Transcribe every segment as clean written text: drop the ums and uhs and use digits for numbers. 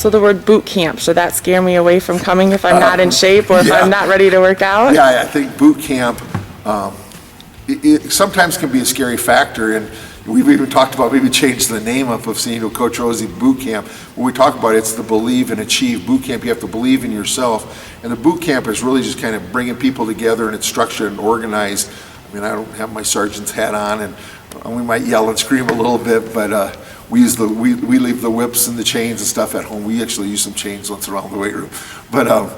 So the word boot camp, should that scare me away from coming if I'm not in shape or if yeah. I'm not ready to work out? Yeah, I think boot camp it sometimes can be a scary factor, and we've even talked about maybe change the name up of saying, Coach Rozy Bootcamp. When we talk about it, it's the Believe and Achieve Bootcamp. You have to believe in yourself, and the boot camp is really just kind of bringing people together, and it's structured and organized. I mean, I don't have my sergeant's hat on, and we might yell and scream a little bit, but we leave the whips and the chains and stuff at home. We actually use some chains once around the weight room, but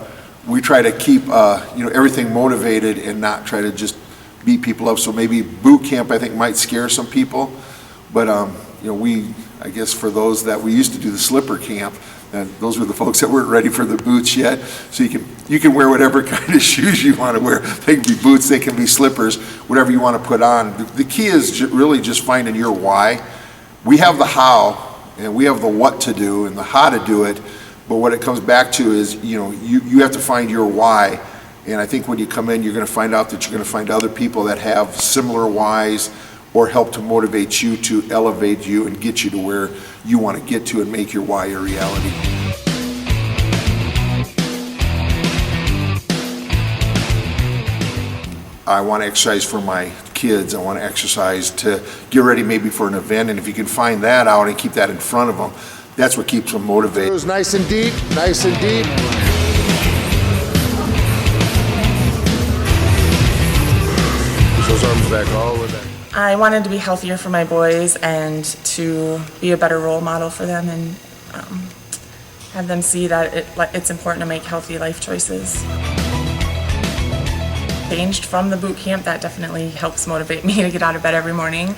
we try to keep everything motivated and not try to just beat people up. So maybe boot camp, I think, might scare some people, but I guess for those that we used to do the slipper camp, and those were the folks that weren't ready for the boots yet. So you can wear whatever kind of shoes you want to wear. They can be boots, they can be slippers, whatever you want to put on. The key is really just finding your why. We have the how, and we have the what to do and the how to do it. But what it comes back to is, you have to find your why. And I think when you come in, you're going to find out that you're going to find other people that have similar whys or help to motivate you, to elevate you and get you to where you want to get to and make your why a reality. I want to exercise for my kids. I want to exercise to get ready maybe for an event. And if you can find that out and keep that in front of them, that's what keeps them motivated. It was nice and deep, nice and deep. Push those arms back all the way back. I wanted to be healthier for my boys and to be a better role model for them and have them see that it's important to make healthy life choices. Changed from the boot camp, that definitely helps motivate me to get out of bed every morning.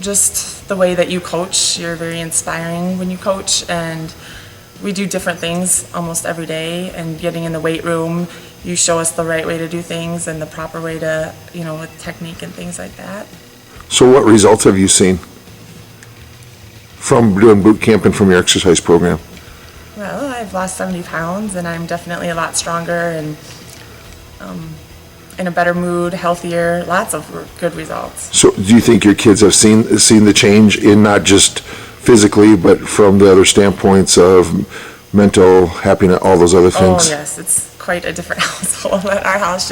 Just the way that you coach, you're very inspiring when you coach, and we do different things almost every day, and getting in the weight room, you show us the right way to do things and the proper way to, with technique and things like that. So what results have you seen from doing boot camp and from your exercise program? Well, I've lost 70 pounds and I'm definitely a lot stronger and in a better mood, healthier, lots of good results. So do you think your kids have seen the change in not just physically, but from the other standpoints of mental happiness, all those other things? Oh yes, it's quite a different household at our house.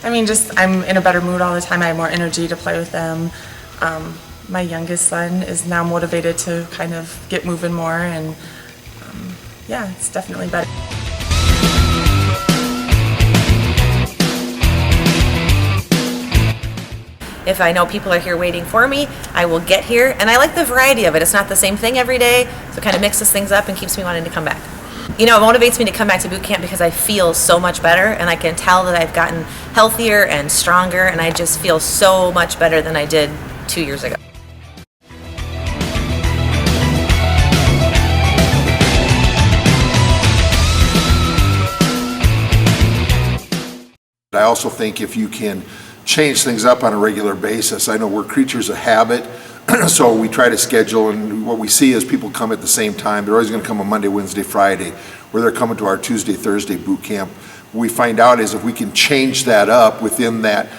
I'm in a better mood all the time. I have more energy to play with them. My youngest son is now motivated to kind of get moving more, and yeah, it's definitely better. If I know people are here waiting for me, I will get here, and I like the variety of it. It's not the same thing every day, so it kind of mixes things up and keeps me wanting to come back. It motivates me to come back to boot camp because I feel so much better, and I can tell that I've gotten healthier and stronger, and I just feel so much better than I did 2 years ago. I also think if you can change things up on a regular basis, I know we're creatures of habit, so we try to schedule, and what we see is people come at the same time. They're always going to come on Monday, Wednesday, Friday, or they're coming to our Tuesday, Thursday boot camp. What we find out is if we can change that up within that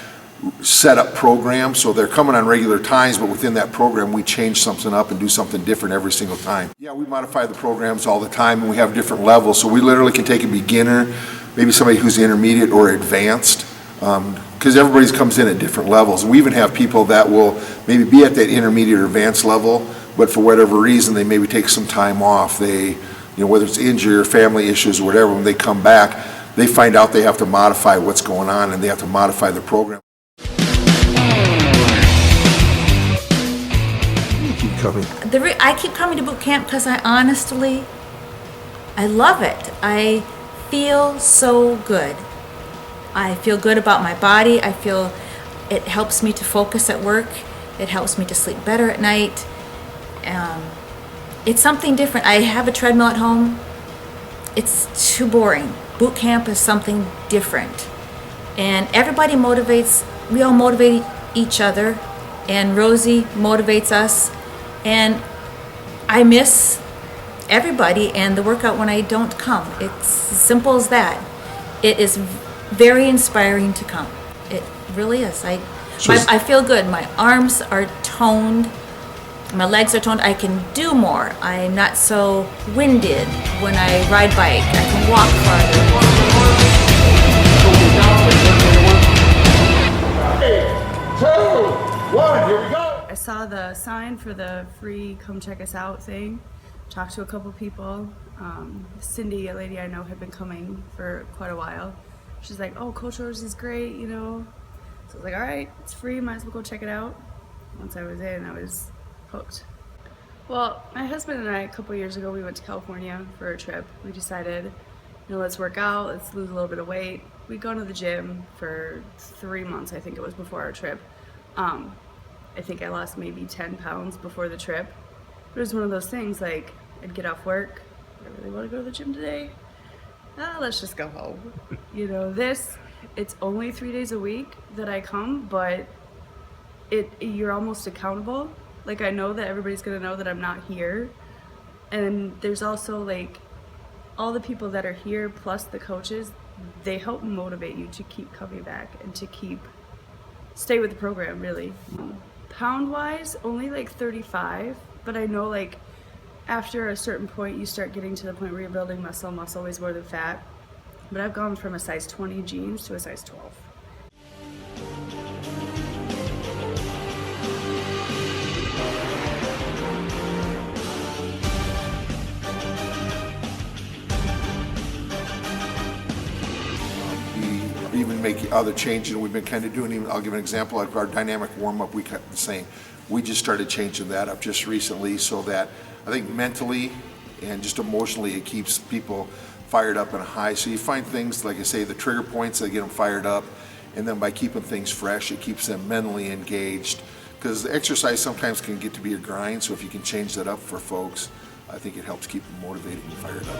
set up program, so they're coming on regular times, but within that program we change something up and do something different every single time. Yeah, we modify the programs all the time, and we have different levels, so we literally can take a beginner, maybe somebody who's intermediate or advanced, because everybody comes in at different levels. And we even have people that will maybe be at that intermediate or advanced level, but for whatever reason they maybe take some time off. They, whether it's injury or family issues or whatever, when they come back, they find out they have to modify what's going on and they have to modify the program. You keep coming. I keep coming to boot camp because I love it. I feel so good. I feel good about my body. I feel it helps me to focus at work. It helps me to sleep better at night. It's something different. I have a treadmill at home. It's too boring. Boot camp is something different. And everybody motivates, we all motivate each other. And Rozy motivates us. And I miss everybody and the workout when I don't come. It's as simple as that. It is very inspiring to come. It really is. I feel good. My arms are toned. My legs are toned. I can do more. I'm not so winded when I ride bike. I can walk farther. I saw the sign for the free come check us out thing. Talked to a couple people. Cindy, a lady I know, had been coming for quite a while. She's like, oh, Coach Rozy's great, you know. So I was like, all right, it's free, might as well go check it out. Once I was in, I was hooked. Well, my husband and I, a couple years ago, we went to California for a trip. We decided, you know, let's work out, let's lose a little bit of weight. We'd gone to the gym for 3 months, I think it was, before our trip. I think I lost maybe 10 pounds before the trip. It was one of those things, like, I'd get off work, I really want to go to the gym today. Let's just go home. You know, it's only 3 days a week that I come, but you're almost accountable. Like, I know that everybody's gonna know that I'm not here. And there's also, like, all the people that are here, plus the coaches, they help motivate you to keep coming back and to stay with the program, really. Pound-wise, only like 35, but I know, like, after a certain point, you start getting to the point where you're building muscle. Muscle weighs more than fat. But I've gone from a size 20 jeans to a size 12. We even make other changes, and we've been kind of doing, even, I'll give an example, like our dynamic warm-up, we kept the same. We just started changing that up just recently so that I think mentally and just emotionally it keeps people fired up and high. So you find things, like I say, the trigger points that get them fired up, and then by keeping things fresh, it keeps them mentally engaged. Because exercise sometimes can get to be a grind, so if you can change that up for folks, I think it helps keep them motivated and fired up.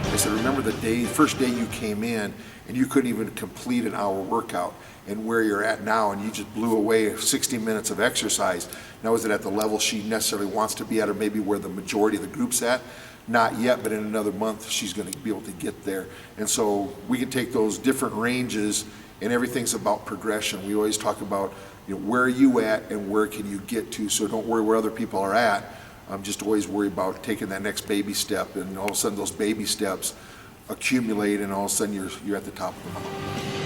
I said, remember the first day you came in and you couldn't even complete an hour workout, and where you're at now, and you just blew away 60 minutes of exercise. Now, is it at the level she necessarily wants to be at, or maybe where the majority of the group's at? Not yet, but in another month, she's going to be able to get there. And so we can take those different ranges, and everything's about progression. We always talk about, you know, where are you at and where can you get to? So don't worry where other people are at. Just always worry about taking that next baby step, and all of a sudden those baby steps accumulate, and all of a sudden you're at the top of the mountain.